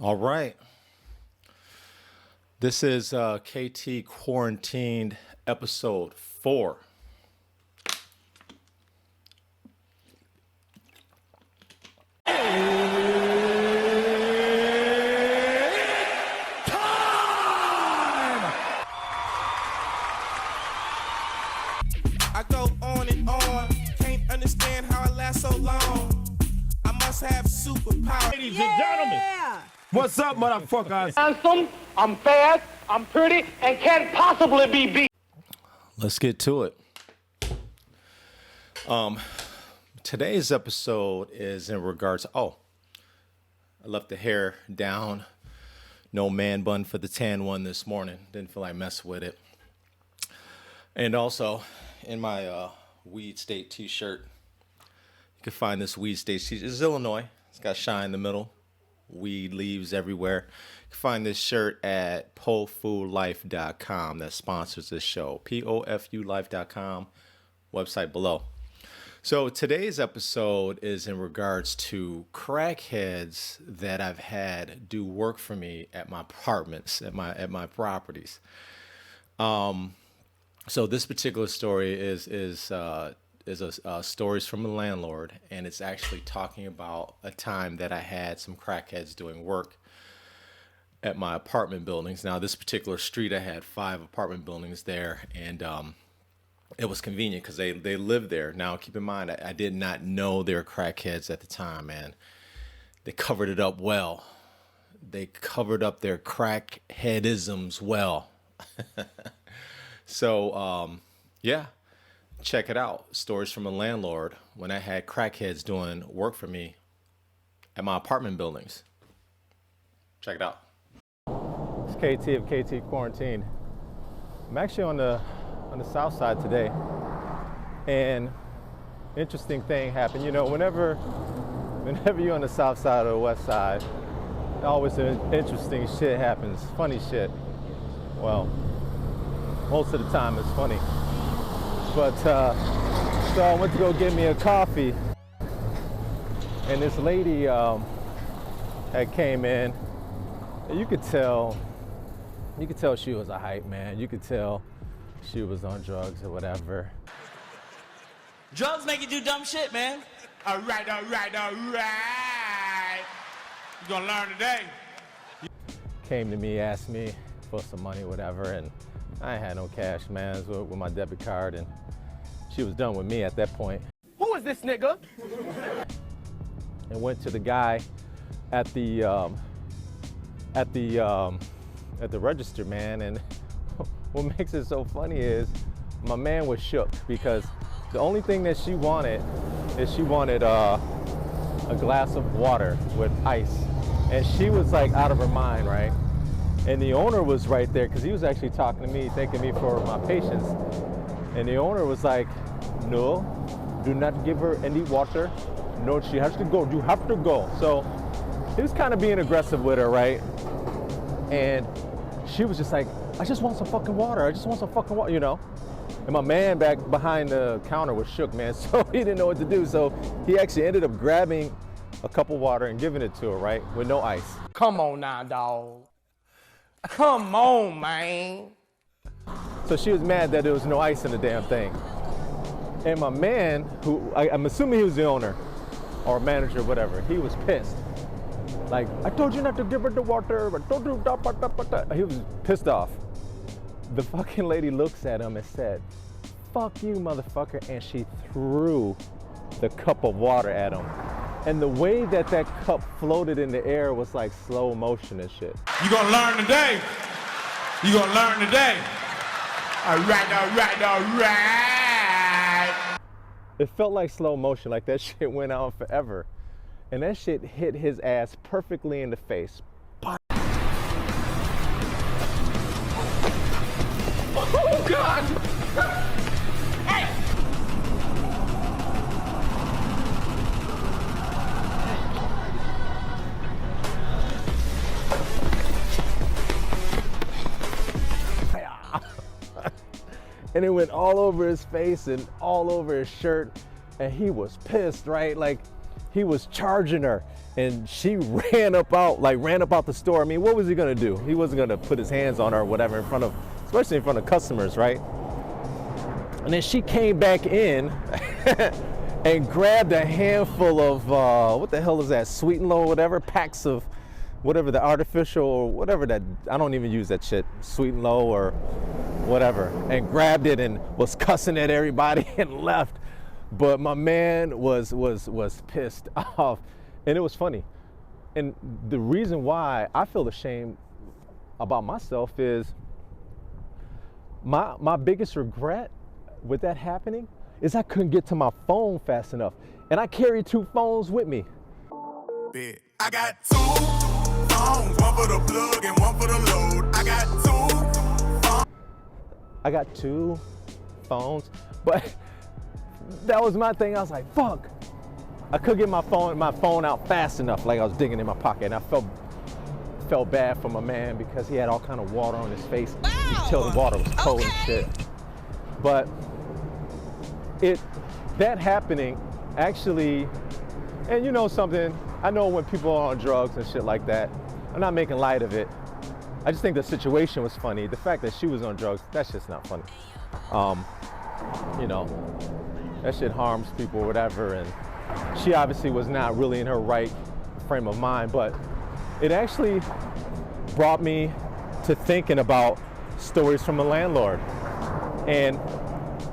All right. This is KT Quarantined episode 4. I go on and on, can't understand how I last so long. I must have superpowers. Ladies and gentlemen, what's up, motherfuckers? Handsome, I'm fast, I'm pretty, and can't possibly be beat. Let's get to it. Today's episode is in regards to, I left the hair down. No man bun for the tan one this morning. Didn't feel like messing with it. And also, in my Weed State t-shirt, you can find this Weed State t-shirt. It's Illinois. It's got shine in the middle. Weed leaves everywhere. You can find this shirt at pofulife.com that sponsors this show. POFUlife.com, website below. So today's episode is in regards to crackheads that I've had do work for me at my apartments, at my properties. So this particular story is stories from a landlord, and it's actually talking about a time that I had some crackheads doing work at my apartment buildings. Now, this particular street, I had 5 apartment buildings there, and it was convenient because they lived there. Now, keep in mind, I did not know they were crackheads at the time, man. They covered it up well. They covered up their crackheadisms well. So, yeah, check it out. Stories from a landlord when I had crackheads doing work for me at my apartment buildings. Check it out. It's KT of KT Quarantine. I'm actually on the south side today, and interesting thing happened. You know, whenever you're on the south side or the west side, always interesting shit happens. Funny shit. Well, most of the time it's funny. But so I went to go get me a coffee, and this lady had came in, and you could tell she was a hype man. You could tell she was on drugs or whatever. Drugs make you do dumb shit, man. All right. You gonna learn today. Came to me, asked me for some money, whatever, and I ain't had no cash, man. It was with my debit card, and she was done with me at that point. Who is this nigga? And went to the guy at the register, man. And what makes it so funny is my man was shook because the only thing that she wanted is a glass of water with ice, and she was like out of her mind, right? And the owner was right there because he was actually talking to me, thanking me for my patience. And the owner was like, no, do not give her any water. No, she has to go. You have to go. So he was kind of being aggressive with her, right? And she was just like, I just want some fucking water. I just want some fucking water, you know? And my man back behind the counter was shook, man. So he didn't know what to do. So he actually ended up grabbing a cup of water and giving it to her, right? With no ice. Come on now, dog. Come on, man. So she was mad that there was no ice in the damn thing. And my man, who I'm assuming he was the owner or manager, whatever, he was pissed. Like, I told you not to give her the water. I told you da. He was pissed off. The fucking lady looks at him and said, fuck you, motherfucker. And she threw the cup of water at him. And the way that cup floated in the air was like slow motion and shit. You gonna learn today. You gonna learn today. All right. It felt like slow motion, like that shit went on forever. And that shit hit his ass perfectly in the face. Oh, God! Hey! And it went all over his face and all over his shirt, and he was pissed, right? Like, he was charging her, and she ran up out the store. I mean, what was he gonna do? He wasn't gonna put his hands on her or whatever especially in front of customers, right? And then she came back in and grabbed a handful of, what the hell is that, Sweet and Low or whatever, packs of whatever the artificial or whatever that, I don't even use that shit, Sweet and Low or whatever, and grabbed it and was cussing at everybody and left. But my man was pissed off, and it was funny. And the reason why I feel ashamed about myself is my biggest regret with that happening is I couldn't get to my phone fast enough. And I carry 2 phones with me. I got 2 phones, one for the plug and one for the load. I got 2 phones, but that was my thing. I was like, fuck. I couldn't get my phone out fast enough, like I was digging in my pocket. And I felt bad for my man because he had all kind of water on his face. Wow. You could tell the water was cold and shit. But that happening actually, and you know something, I know when people are on drugs and shit like that, I'm not making light of it. I just think the situation was funny. The fact that she was on drugs, that's just not funny. You know, that shit harms people or whatever, and she obviously was not really in her right frame of mind, but it actually brought me to thinking about stories from a landlord. And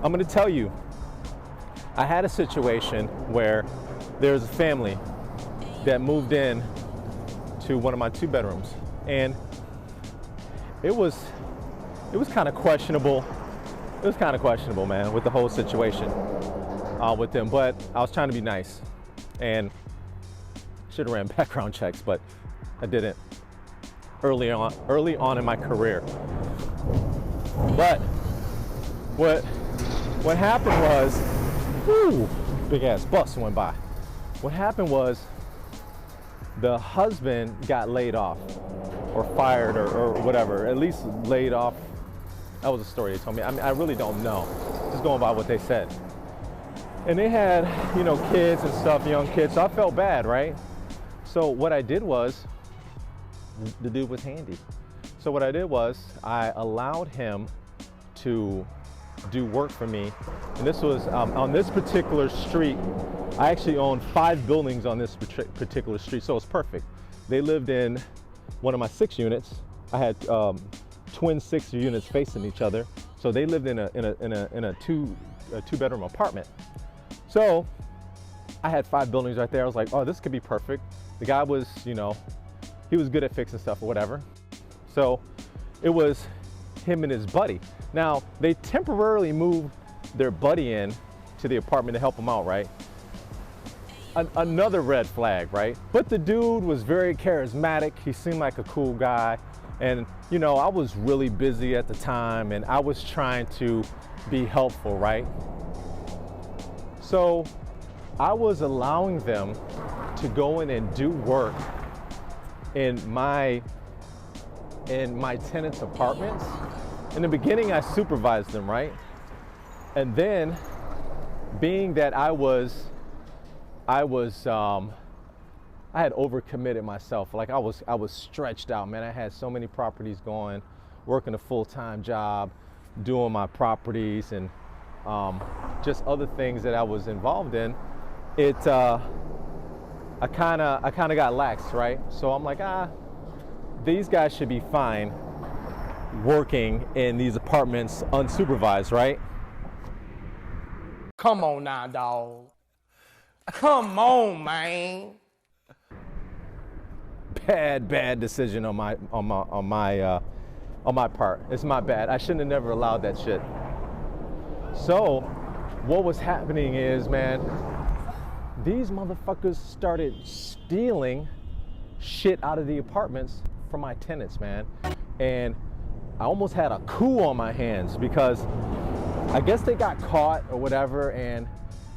I'm gonna tell you, I had a situation where there's a family that moved in to one of my 2 bedrooms, and it was kind of questionable. It was kind of questionable, man, with the whole situation with them. But I was trying to be nice, and should have ran background checks, but I didn't early on in my career. But what happened was, whoo, big ass bus went by. What happened was the husband got laid off or fired or whatever, at least laid off. That was a story they told me. I mean, I really don't know, just going by what they said. And they had, you know, kids and stuff, young kids, so I felt bad, right? So what I did was, the dude was handy. So what I did was, I allowed him to do work for me. And this was on this particular street. I actually owned 5 buildings on this particular street, so it's perfect. They lived in one of my 6 units. I had twin 6 units facing each other, so they lived in a 2 bedroom apartment. So I had 5 buildings right there. I was like, oh, this could be perfect. The guy was, you know, he was good at fixing stuff or whatever. So it was him and his buddy. Now, they temporarily moved their buddy in to the apartment to help him out, right? Another red flag, right? But the dude was very charismatic. He seemed like a cool guy. And, you know, I was really busy at the time, and I was trying to be helpful, right? So I was allowing them to go in and do work in my tenants' apartments. In the beginning, I supervised them, right? And then, being that I had overcommitted myself. Like I was stretched out, man. I had so many properties going, working a full-time job, doing my properties, and just other things that I was involved in. I kind of got lax, right? So I'm like, these guys should be fine working in these apartments unsupervised, right? Come on now, dog. Come on, man. Bad decision on my part. It's my bad. I shouldn't have never allowed that shit. So what was happening is, man, these motherfuckers started stealing shit out of the apartments from my tenants, man. And I almost had a coup on my hands because I guess they got caught or whatever, and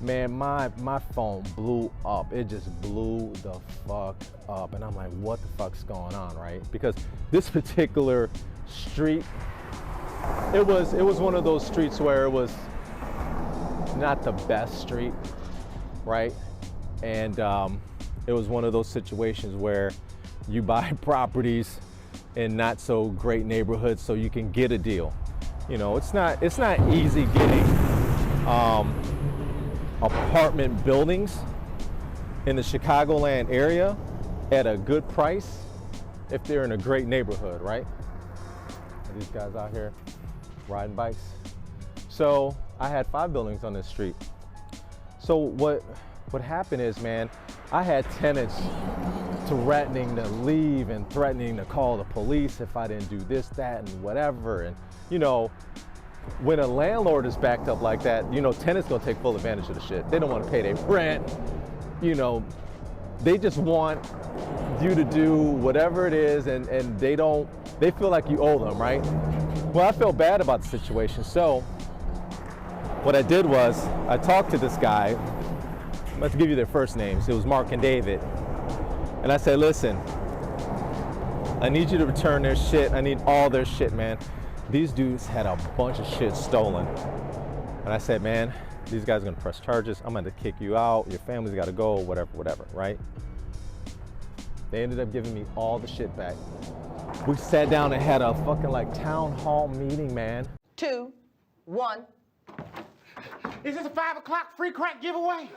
man, my phone blew up. It just blew the fuck up. And I'm like, what the fuck's going on, right? Because this particular street, it was one of those streets where it was not the best street, right? And it was one of those situations where you buy properties in not so great neighborhoods so you can get a deal. You know, it's not easy getting apartment buildings in the Chicagoland area at a good price if they're in a great neighborhood, right? These guys out here riding bikes. So I had 5 buildings on this street. So what happened is, man, I had tenants threatening to leave and threatening to call the police if I didn't do this, that, and whatever. And you know, when a landlord is backed up like that, you know, tenants gonna take full advantage of the shit. They don't want to pay their rent. You know, they just want you to do whatever it is, and they feel like you owe them, right? Well, I felt bad about the situation. So what I did was I talked to this guy. Let's give you their first names. It was Mark and David. And I said, listen, I need you to return their shit. I need all their shit, man. These dudes had a bunch of shit stolen. And I said, man, these guys are gonna press charges. I'm gonna kick you out. Your family's gotta go, whatever, right? They ended up giving me all the shit back. We sat down and had a fucking like town hall meeting, man. 2, 1. Is this a 5 o'clock free crack giveaway?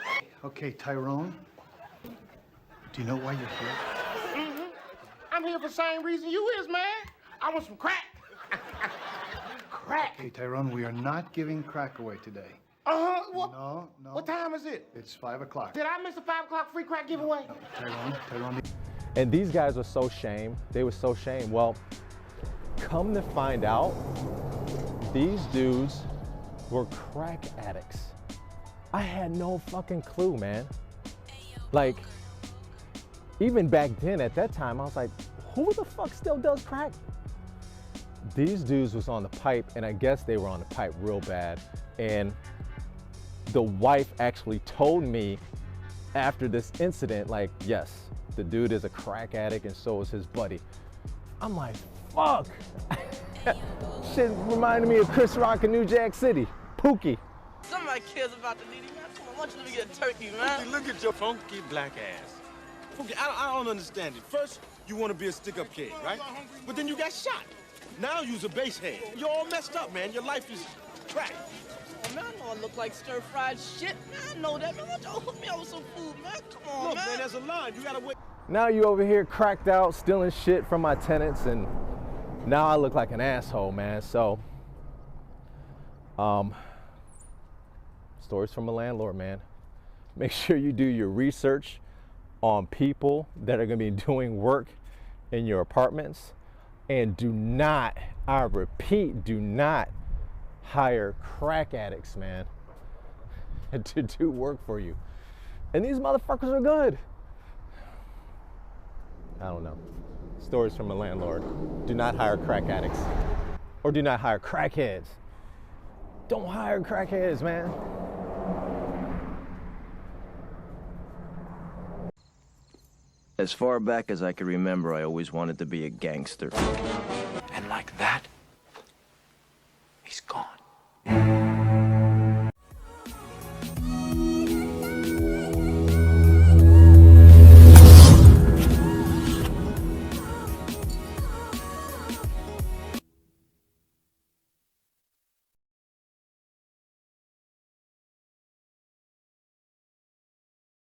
Okay, Tyrone. Do you know why you're here? Mm-hmm. I'm here for the same reason you is, man. I want some crack. Crack. Hey, Tyrone, we are not giving crack away today. What? No. What time is it? It's 5 o'clock. Did I miss a 5 o'clock free crack giveaway? Tyrone. And these guys were so shamed. They were so shamed. Well, come to find out, these dudes were crack addicts. I had no fucking clue, man. Like, even back then, at that time, I was like, who the fuck still does crack? These dudes was on the pipe, and I guess they were on the pipe real bad. And the wife actually told me after this incident, like, yes, the dude is a crack addict and so is his buddy. I'm like, fuck. Shit reminded me of Chris Rock in New Jack City. Pookie. Somebody cares about the needy, man. Come on, why don't you let me get a turkey, man? Pookie, look at your funky black ass. Pookie, I don't understand it. First, you want to be a stick-up kid, right? But then you got shot. Now you's a base head. You're all messed up, man. Your life is crack. Oh, man, I know I look like stir-fried shit. Man, I know that. Man, why don't y'all hook me up with some food, man? Come on, Look, man. man, there's a line. You gotta wait. Now you over here cracked out, stealing shit from my tenants, and now I look like an asshole, man. So, stories from a landlord, man. Make sure you do your research on people that are gonna be doing work in your apartments. And do not, I repeat, do not hire crack addicts, man, to do work for you. And these motherfuckers are good. I don't know. Stories from a landlord. Do not hire crack addicts. Or do not hire crackheads. Don't hire crackheads, man. As far back as I can remember, I always wanted to be a gangster. And like that, he's gone.